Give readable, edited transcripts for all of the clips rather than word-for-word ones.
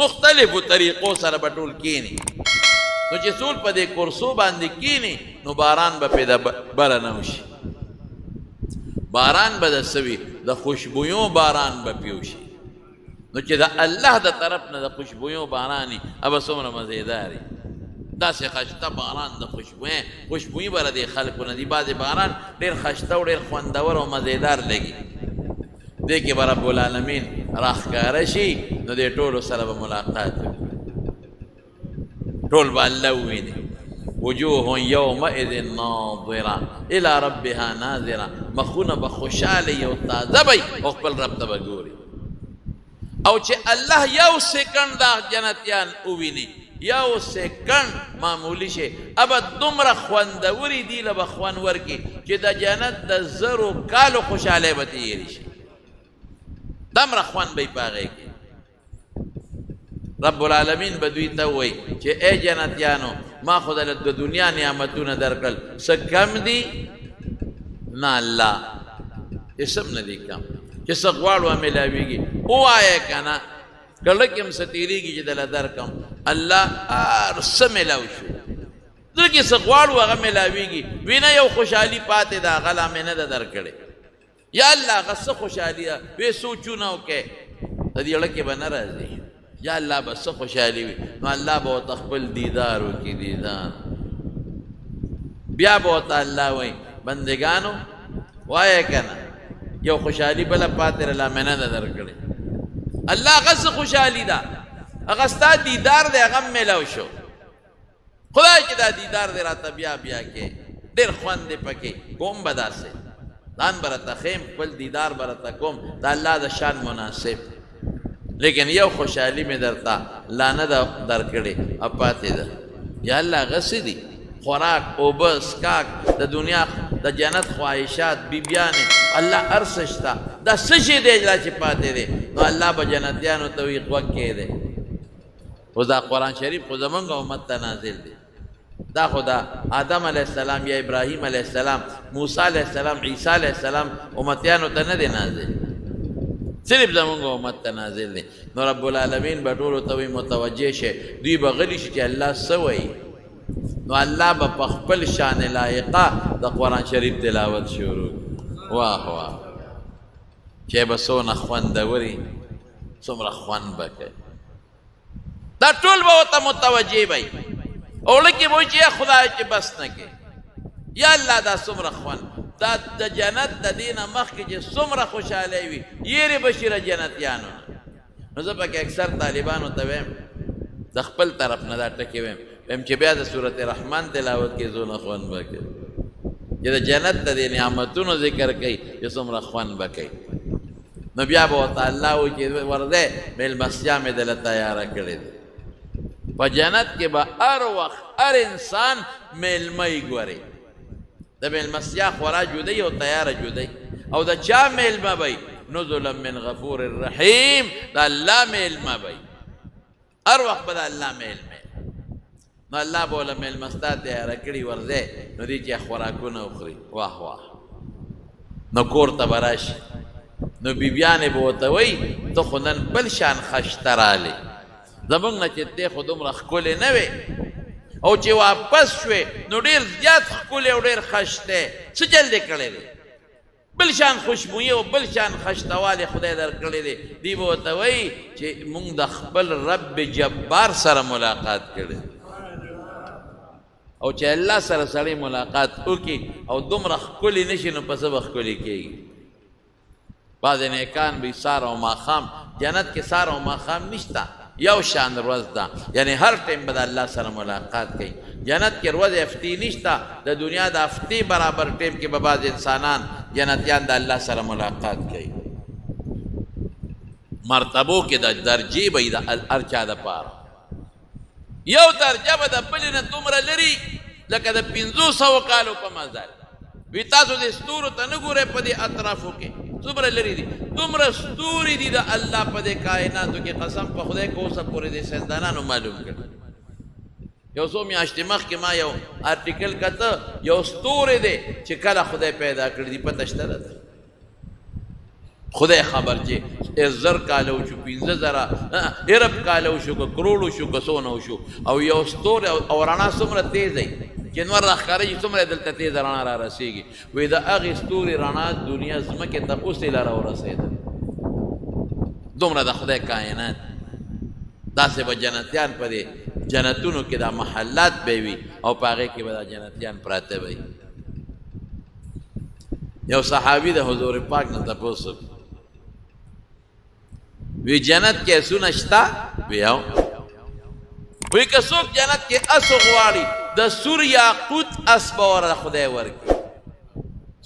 مختلفو طریقو سره به ټول کینی نو چې ټول په دې کرسو باندې کینی نو باران به پیدا بره نه وشي باران به د سوي د خوشبویو باران به پیوشي نو چې د الله د طرف نه د خوشبویو باراني ابه څومره مزیداري داسې خشته باران د خوشبویي به د خلکو نه دي بعضې باران ډېر خشته او ډېر خوندور او مزیدار لګي دې کې به رب العالمین راښکاره شي نو دې ټولو سره به ملاقات وکړي ټول به الله وویني وجوه یومئذ ناظره الى ربها ناظره مخونه به خوشحاله او تازه وي او خپل رب ته به ګوري او چې الله یو سکند دا جنتیان وویني یو سکند معمولی شي ابا دومره خوندوري دي له به خوند ورکړي چې د جنت د زرو کالو خوشحالۍ به تېرې شي دومره خوند به یې په هغې کې رب العالمین به دوی ته ووایي چې ای جنتیانو ما خو د دنیا نعمتونه درکړل څه کم دي نه الله چې څه هم نه دي کم چې څه غواړو میلاویږي ووایه که نه کله کې هم څه تېرېږي چې دله درکړم الله هر څه میلاو شو زه کې څه غواړو هغه میلاویږي وینه یو خوشحالي پاتې ده هغه لا مې نه ده درکړې یا الله هغه څه خوشحالي ده وې سوچونه وکړې د دې زړه کې به نه راځي یا الله به څه خوشحالي وي نو الله به ورته خپل دیدار وکړي دیدار بیا به ورته الله وایي بندګانو وایه که نه یو خوشحالي بله پاتې لا مې نه ده درکړې الله هغه څه خوشحالي ده هغه ستا دیدار دی هغه هم میلاو شو خدای چې دا دیدار دی راته بیا بیا کې ډېر خوند دی پکې کوم به داسې ځان به راته ښیم خپل دیدار به راته کوم د الله د شان مناسب لیکن یو خوشحالي مې درته لا نه ده درکړې او پاتې ده یا الله هغه څه دي خوراک اوبه څښاک د دنیا د جنت خواهشات بیبیانې الله هر څه شته دا څه شی دی چې پاتې دی نو الله به جنتیانو ته وایي غوږ کښېږدئ اوس دا قرآن شریف خو زمونږ امت ته نازل دی دا خو دا آدم علیه السلام یا ابراهیم علیه السلام موسی علیه السلام عیسی علیه السلام امتیانو ته نه دی نازل صرف زمونږ امت ته نازل دی نو رب العالمین به ټولو ته وایي متوجه شي دوی به غلي شي چې الله څه وایي نو الله به په خپل شان لایقه د قرآن شریف تلاوت شروع واه واه چې به څونه خوندوري څومره خوند به کوي دا ټول به ورته متوجه وي او لکه به وایي چې یا خدای چې بس نه کې یا الله دا څومره خوند دا د جنت د دې نه مخکې چې څومره خوشحالۍ وي یېرې به شي جنتیانو نو زه پکې اکثر طالبانو ته ویم د خپل طرف نه دا ټکې ویم چې بیا د سورت رحمان تلاوت کې زونه خوند به کوي چې د جنت د دې نعمتونو ذکر کوي چې څومره خوند به کوي نو بیا به ورته الله وایي چې ورځئ میلمستیا مې دله تیاره کړې ده په جنت کې به هر وخت هر انسان میلمه ګوري د میلمستیا خورا جدی او تیاره جدی او د چا میلمه وي نزلا من غفور الرحیم د الله میلمه وي هر وخت به د الله میلمه نو الله به له میلمستا تیاره کړي ورځئ نو دې چې خوراکونه وخوري واه واه نو کور ته به راشي نو بیبیانې به ورته وایي ته خو نن بل شان خشته رالی زمونږ نه چې ته خو دومره ښکلې نه وې او چې واپس شوې نو ډېر زیات ښکلې او ډېر خشته څه جل دې کړی دی بل شان خوشبویي او بل شان خشتوالی خدای درکړی دی دی به ورته وایي چې مونږ د خپل رب جبار سره ملاقات کړی او چې الله سره سړی ملاقات وکړي او دومره ښکلي نه شي نو په څه به ښکلي کېږي بعضې نیکان به سار او ماښام جنت کې سار او ماښام نشته یو شان ورځ ده یعنی هر ټیم به د الله سره ملاقات کوي جنت کې ورځ هفتې نشته د دنیا د هفتې برابر ټیم کې به بعض انسانان جنتیان د الله سره ملاقات کوي مرتبو کې د درجې به د هر چا دپاره یو درجه به د بلې نه دومره لري لکه د 500 کالو په مزل وي تاسو د ستورو ته نه ګورئ په دې اطرافو کې څومره لري دي دومره ستوري دي د الله په دې کائناتو کې قسم په خدای که اوسه پورې د سیندانانو معلوم کړي یو څو میاشتې مخکې ما یو آرټیکل کته یو ستوری دی چې کله خدای پیدا کړی دي پته شته ده خدای خبر چې 1000 کاله وشو 15000 ارب کاله وشو که کروڑ وشو که څونه وشو او یو ستوری او رڼا څومره تیز دی چې نور راښکاره چې څومره دلته تیزه رڼا را رسېږي وایي د هغې ستوري رڼا دنیا ځمکې ته اوس یې لاره ورسېده دومره د خدای کائنات داسې به جنتیان په دې جنتونو کې دا محلات به وي او په هغې کې به دا جنتیان پراته وي یو صحابي د حضور پاک نه تپوس وی جنت کې اسونه شته وی او وی که څوک جنت کې اس غواړي د سور یاقوت اس به ورله خدای ورکړي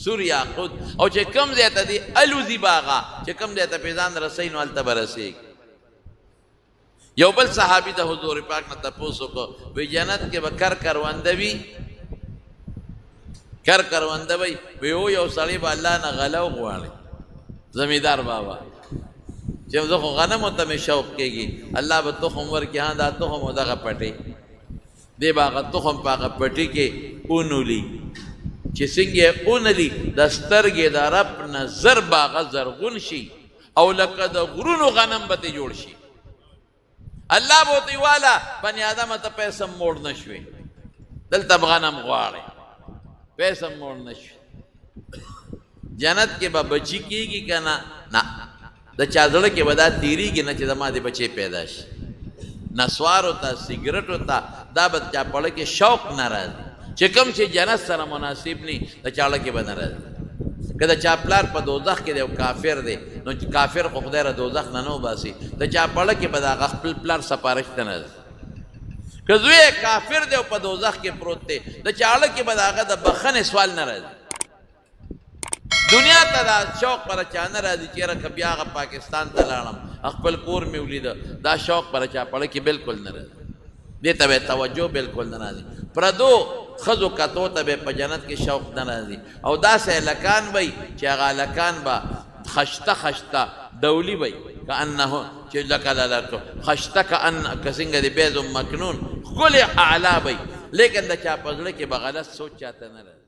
سور یاقوت او چې کوم ځای ته دی الوزي باغه چې کوم ځای ته پې ځان رسوي نو هلته به رسېږي یو بل صحابي د حضور پاک نه تپوس وکړو وی جنت کې به کر کرونده وي کر کرونده وي وی او یو سړی به الله نه غله وغواړي زمیندار بابا چې زه خو غنمو ته مې شوق کېږي الله به تخم ورکړي ها دا تخم او دغه پټۍ دی به هغه تخم په هغه پټي کې اونولي چې څنګه یې اونلي د سترګې د رب نه زر به هغه زرغون شي او لکه د غرونو غنم به ترې جوړ شي الله به ورته والا بني ادمه ته پیسه موړ نه شوې دلته به غنم غواړې پیسه موړ نه شوې جنت کې به بچي کېږي که نه د چا زړه کې به دا تېرېږي نه چې زما دې بچی پیدا شي نسوارو ته سګرټو ته دا به د چا په زړه کې شوق نه راځي چې کوم چې جنت سره مناسب نی د چا زړه کې به نه راځي که د چا پلار په دوزخ کې دی او کافر دی نو کافر خو خدای را دوزخ نه نه وباسي د چا په زړه کې به د هغه خپل پلار سپارښت ته نه راځي که زوی کافر دی او په دوزخ کې پروت دی د چا زړه کې به د هغه د بخښنې سوال نه راځي دنیا ته دا شوق پر چا نه راځي چې یاره که بیا هغه پاکستان ته لاړم خپل کور مې ولیده دا شوق پر چا په زړه کې بلکل نه راځي دې ته به توجه بلکل نه راځي پردو ښځو کتو ته به په جنت کې شوق نه راځي او داسې هلکان وی چې هغه هلکان به خشته خشته دولی وی که انه چې لکه دلرتو خشته که څنګه د بیض مکنون ښکلې اعلی وی لیکن د چا په زړه کې به غلط سوچ چاته نه راځي